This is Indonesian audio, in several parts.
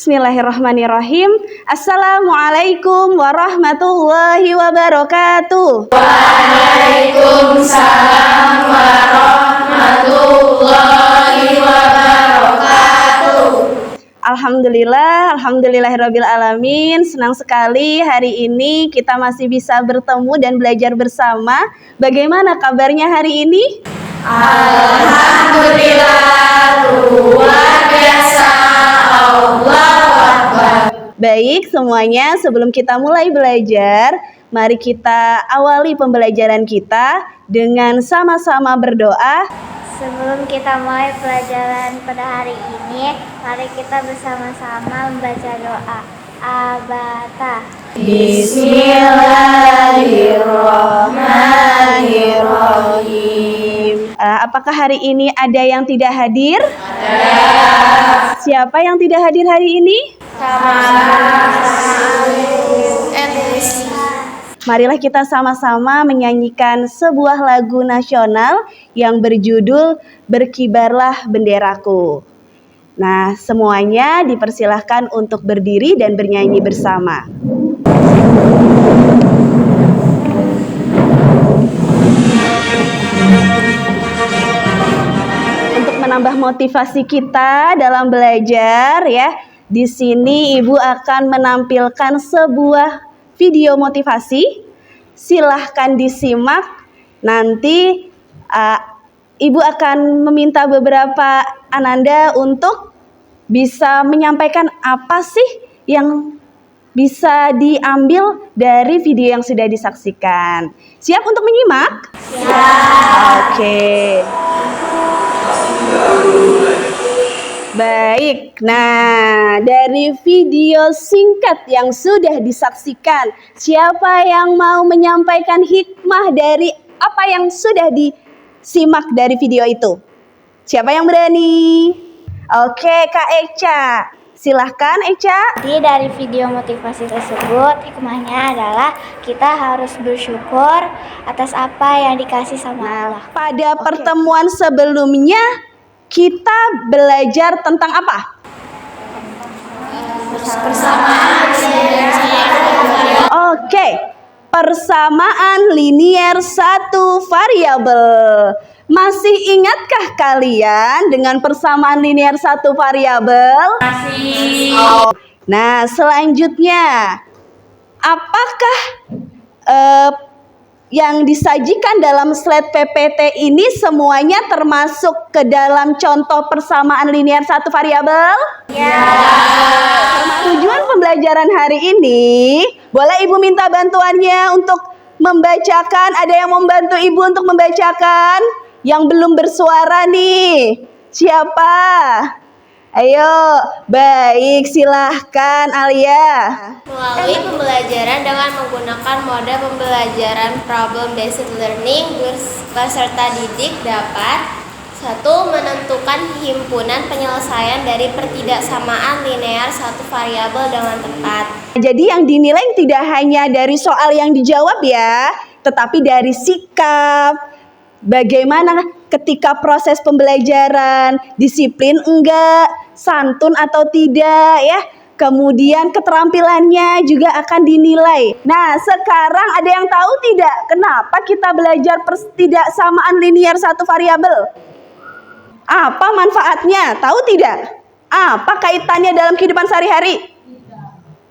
Bismillahirrahmanirrahim. Assalamualaikum warahmatullahi wabarakatuh. Waalaikumsalam warahmatullahi wabarakatuh. Alhamdulillahirabbil alamin. Senang sekali hari ini kita masih bisa bertemu dan belajar bersama. Bagaimana kabarnya hari ini? Alhamdulillah, luar biasa. Allahu Akbar. Baik semuanya, sebelum kita mulai belajar, mari kita awali pembelajaran kita dengan sama-sama berdoa. Sebelum kita mulai pelajaran pada hari ini, mari kita bersama-sama membaca doa. Abata. Bismillahirrahmanirrahim. Apakah hari ini ada yang tidak hadir? Ada. Siapa yang tidak hadir hari ini? Marilah kita sama-sama menyanyikan sebuah lagu nasional yang berjudul Berkibarlah Benderaku. Nah, semuanya dipersilahkan untuk berdiri dan bernyanyi bersama. Untuk menambah motivasi kita dalam belajar ya, di sini Ibu akan menampilkan sebuah video motivasi. Silahkan disimak. Nanti Ibu akan meminta beberapa Ananda untuk bisa menyampaikan apa sih yang bisa diambil dari video yang sudah disaksikan. Siap untuk menyimak? Siap. Oke. Baik, nah dari video singkat yang sudah disaksikan, siapa yang mau menyampaikan hikmah dari apa yang sudah disimak dari video itu? Siapa yang berani? Oke, Kak Eca, silahkan Eca. Jadi dari video motivasi tersebut, hikmahnya adalah kita harus bersyukur atas apa yang dikasih sama Allah. Pada pertemuan sebelumnya, kita belajar tentang apa? Persamaan Oke, persamaan linier satu variabel. Masih ingatkah kalian dengan persamaan linier satu variabel? Masih. Nah, selanjutnya, apakah yang disajikan dalam slide PPT ini semuanya termasuk ke dalam contoh persamaan linier satu variabel? Ya. Tujuan pembelajaran hari ini, boleh Ibu minta bantuannya untuk membacakan? Ada yang membantu Ibu untuk membacakan? Yang belum bersuara nih, siapa? Ayo, baik, silahkan Alia. Melalui pembelajaran dengan menggunakan mode pembelajaran problem-based learning, peserta didik dapat 1. Menentukan himpunan penyelesaian dari pertidaksamaan linear satu variabel dengan tepat. Jadi yang dinilai tidak hanya dari soal yang dijawab ya, tetapi dari sikap, bagaimana ketika proses pembelajaran, disiplin enggak, santun atau tidak ya. Kemudian keterampilannya juga akan dinilai. Nah, sekarang ada yang tahu tidak kenapa kita belajar pertidaksamaan linear satu variabel? Apa manfaatnya? Tahu tidak? Apa kaitannya dalam kehidupan sehari-hari?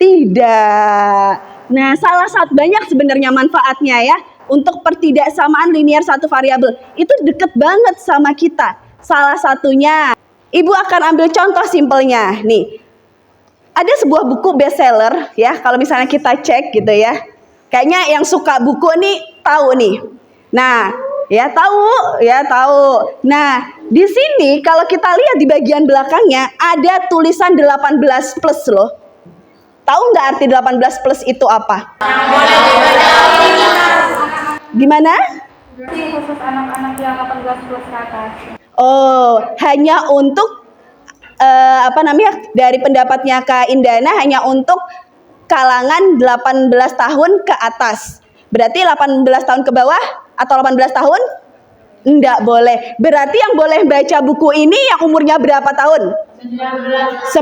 Tidak. Nah, salah satu banyak sebenarnya manfaatnya ya. Untuk pertidaksamaan linier satu variabel itu deket banget sama kita. Salah satunya, Ibu akan ambil contoh simpelnya. Nih, ada sebuah buku bestseller ya. Kalau misalnya kita cek gitu ya, kayaknya yang suka buku nih tahu nih. Nah, ya tahu. Nah, di sini kalau kita lihat di bagian belakangnya ada tulisan 18 plus loh. Tahu nggak arti 18 plus itu apa? Gimana? Berarti khusus anak-anak yang 18 plus ke atas. Oh, hanya untuk dari pendapatnya Kak Indana hanya untuk kalangan 18 tahun ke atas. Berarti 18 tahun ke bawah atau 18 tahun? Enggak boleh. Berarti yang boleh baca buku ini yang umurnya berapa tahun? 19.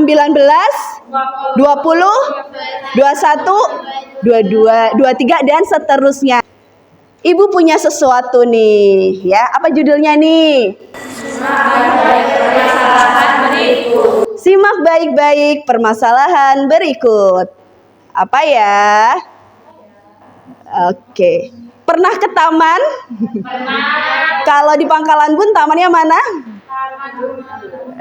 21, 22, 23 dan seterusnya. Ibu punya sesuatu nih, ya. Apa judulnya nih? Simak baik-baik permasalahan berikut. Apa ya? Oke. Pernah ke taman? Kalau di Pangkalan Bun, tamannya mana?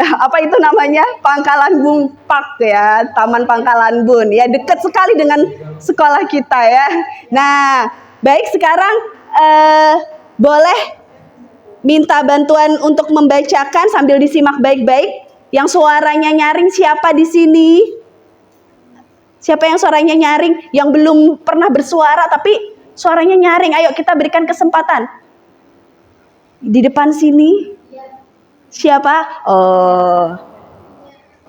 Apa itu namanya? Pangkalan Bun Park ya, Taman Pangkalan Bun. Ya, dekat sekali dengan sekolah kita ya. Nah, baik sekarang boleh minta bantuan untuk membacakan sambil disimak baik-baik. Yang suaranya nyaring siapa di sini? Siapa yang suaranya nyaring? Yang belum pernah bersuara tapi suaranya nyaring. Ayo kita berikan kesempatan. Di depan sini. Siapa? Oh,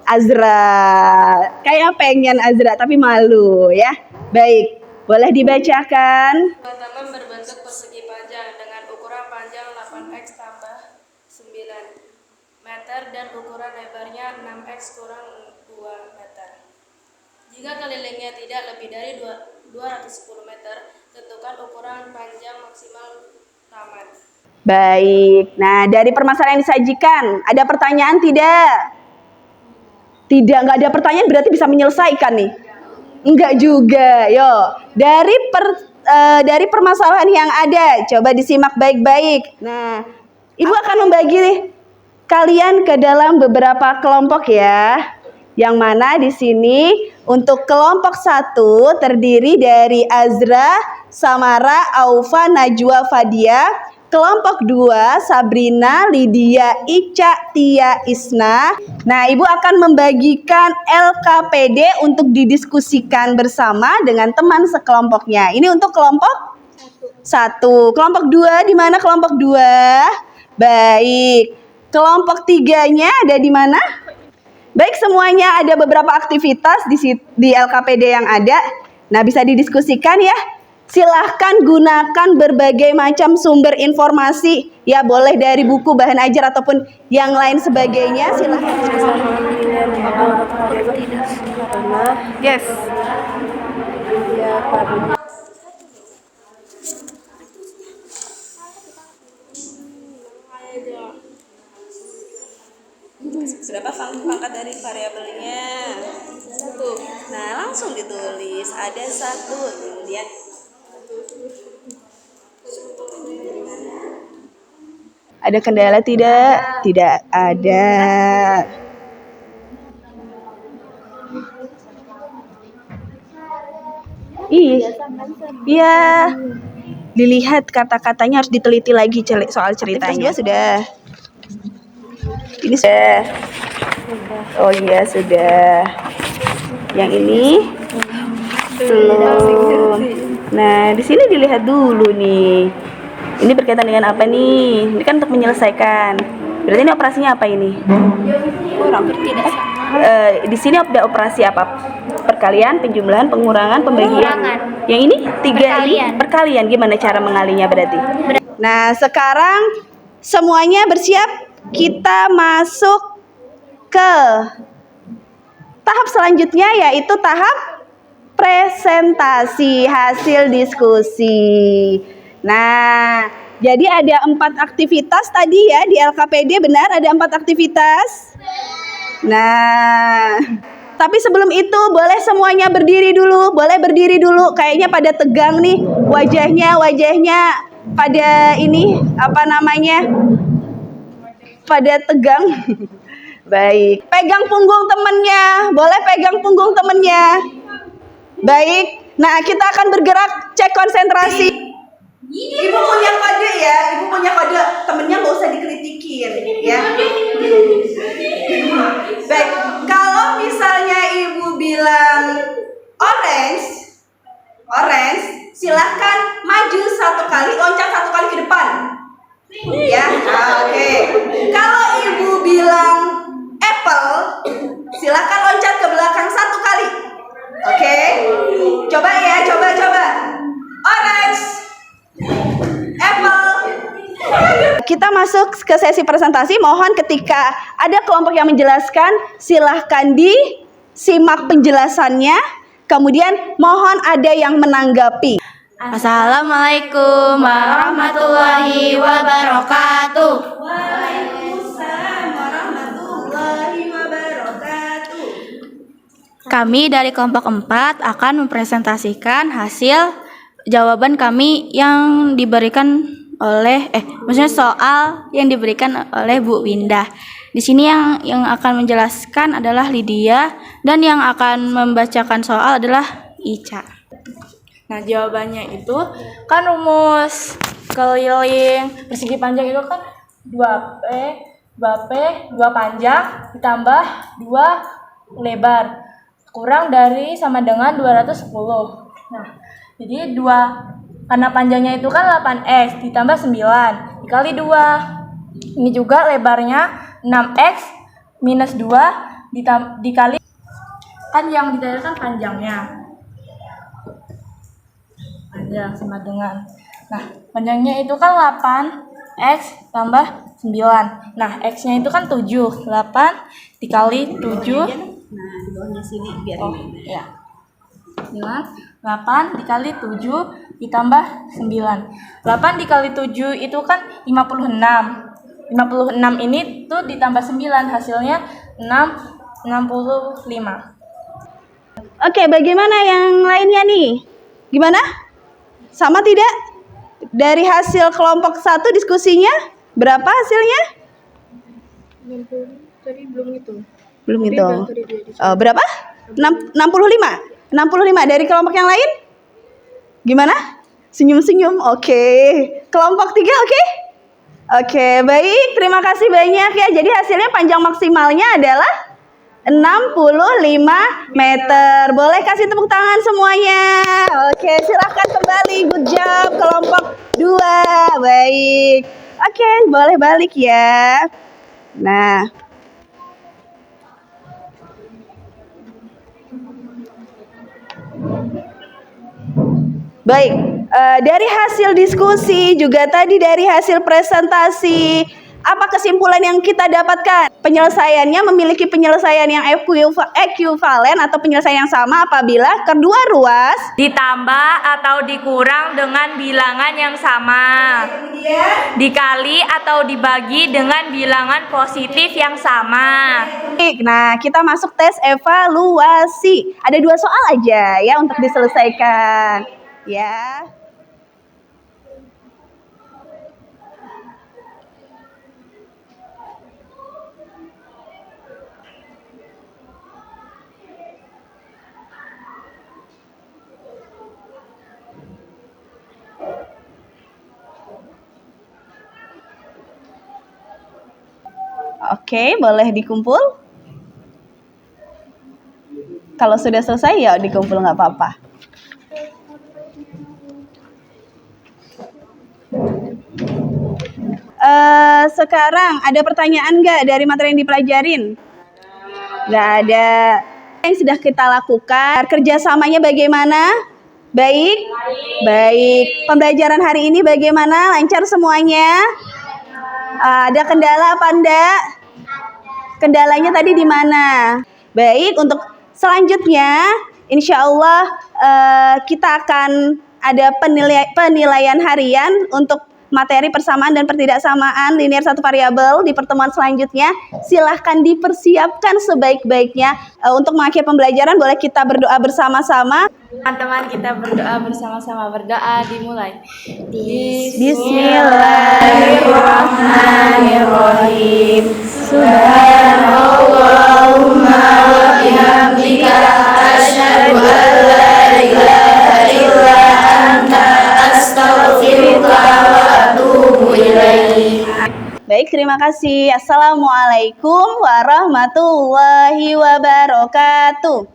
Azra. Kayak pengen Azra tapi malu ya. Baik, boleh dibacakan. Taman berbentuk persegi panjang dengan ukuran panjang 8x tambah 9 meter dan ukuran lebarnya 6x kurang 2 meter. Jika kelilingnya tidak lebih dari 210 meter, tentukan ukuran panjang maksimal taman. Baik, nah dari permasalahan yang disajikan, ada pertanyaan tidak? Tidak, nggak ada pertanyaan berarti bisa menyelesaikan nih? Enggak juga, yo. Dari permasalahan yang ada, coba disimak baik-baik. Nah, Ibu akan membagi kalian ke dalam beberapa kelompok ya. Yang mana di sini untuk kelompok 1 terdiri dari Azra, Samara, Aufa, Najwa, Fadia. Kelompok 2, Sabrina, Lydia, Ica, Tia, Isna. Nah, Ibu akan membagikan LKPD untuk didiskusikan bersama dengan teman sekelompoknya. Ini untuk kelompok 1. Kelompok 2, di mana kelompok 2? Baik. Kelompok 3-nya ada di mana? Baik, semuanya ada beberapa aktivitas di LKPD yang ada. Nah, bisa didiskusikan ya. Silahkan gunakan berbagai macam sumber informasi. Ya, boleh dari buku, bahan ajar, ataupun yang lain sebagainya. Silahkan. Yes. Sudah paham pangkat dari variabelnya? 1. Nah, langsung ditulis. Ada 1. Kemudian ada kendala tidak? Tidak ada. Iya. Dilihat kata-katanya, harus diteliti lagi soal ceritanya. Sudah. Ini sudah. Oh iya, sudah. Yang ini belum. Nah, di sini dilihat dulu nih. Ini berkaitan dengan apa nih? Ini kan untuk menyelesaikan. Berarti ini operasinya apa ini? Di sini ada operasi apa? Perkalian, penjumlahan, pengurangan, pembagian. Yang ini 3 ini perkalian. Gimana cara mengalinya berarti? Nah, sekarang semuanya bersiap. Kita masuk ke tahap selanjutnya, yaitu tahap presentasi hasil diskusi. Nah, jadi ada 4 aktivitas tadi ya di LKPD, benar? Ada 4 aktivitas. Nah, tapi sebelum itu boleh semuanya berdiri dulu. Boleh berdiri dulu. Kayaknya pada tegang nih wajahnya pada ini apa namanya? Pada tegang. Baik. Pegang punggung temennya. Boleh pegang punggung temennya. Baik. Nah, kita akan bergerak, cek konsentrasi. Ibu punya kode ya, Ibu punya kode, temennya nggak usah dikritikin ya. Baik, kalau misalnya Ibu bilang orange, silahkan maju 1 kali, loncat 1 kali ke depan. Ya, oke. Kalau Ibu bilang apple, silahkan loncat ke belakang 1 kali. Oke, coba ya, coba. Orange, apple. Kita masuk ke sesi presentasi. Mohon ketika ada kelompok yang menjelaskan, silahkan simak penjelasannya, kemudian mohon ada yang menanggapi. Assalamualaikum warahmatullahi wabarakatuh. Waalaikumsalam warahmatullahi wabarakatuh. Kami dari kelompok 4 akan mempresentasikan hasil jawaban kami yang diberikan oleh maksudnya soal yang diberikan oleh Bu Windah. Di sini yang akan menjelaskan adalah Lydia dan yang akan membacakan soal adalah Ica. Nah, jawabannya itu kan rumus keliling persegi panjang itu kan 2P 2 panjang ditambah 2 lebar kurang dari sama dengan 210. Nah, jadi karena panjangnya itu kan 8x ditambah 9 dikali 2. Ini juga lebarnya 6x minus 2 dikali kan yang didapatkan panjangnya. Panjang sama dengan. Nah, panjangnya itu kan 8x tambah 9. Nah, x-nya itu kan 7. 8 dikali 7. Nah, di bawahnya sini biar ini. Ya. 8 dikali 7 ditambah 9. 8 dikali 7 itu kan 56. 56 ini tuh ditambah 9 hasilnya 65. Oke, bagaimana yang lainnya nih? Gimana? Sama tidak? Dari hasil kelompok 1 diskusinya berapa hasilnya? 60. Tadi belum itu. Belum itu. Berapa? 65 dari kelompok yang lain? Gimana? Senyum-senyum. Oke. Kelompok 3 oke? Oke, baik. Terima kasih banyak ya. Jadi hasilnya panjang maksimalnya adalah 65 meter. Boleh kasih tepuk tangan semuanya. Oke, silahkan kembali. Good job kelompok 2. Baik. Oke, boleh balik ya. Nah, baik, dari hasil diskusi juga tadi dari hasil presentasi, apa kesimpulan yang kita dapatkan? Penyelesaiannya memiliki penyelesaian yang ekuivalen atau penyelesaian yang sama apabila kedua ruas Ditambah atau dikurang dengan bilangan yang sama. Dikali atau dibagi dengan bilangan positif yang sama. Nah, kita masuk tes evaluasi. Ada 2 soal aja ya untuk diselesaikan. Ya. Oke, boleh dikumpul. Kalau sudah selesai ya dikumpul nggak apa-apa. Sekarang ada pertanyaan nggak dari materi yang dipelajarin? Nggak ada. Yang sudah kita lakukan, kerjasamanya bagaimana? Baik? Baik. Pembelajaran hari ini bagaimana? Lancar semuanya? Ada kendala apa enggak? Kendalanya tadi di mana? Baik, untuk selanjutnya insya Allah kita akan ada penilaian harian untuk materi persamaan dan pertidaksamaan linear satu variabel di pertemuan selanjutnya. Silahkan dipersiapkan sebaik-baiknya. Untuk mengakhiri pembelajaran boleh kita berdoa bersama-sama. Teman-teman, kita berdoa bersama-sama. Berdoa dimulai. Bismillahirrahmanirrahim. Subhanallahumma wa bihamdika asyhadu an la ilaha illa anta astaghfiruka wa atubu ilaik. Baik, terima kasih. Assalamualaikum warahmatullahi wabarakatuh.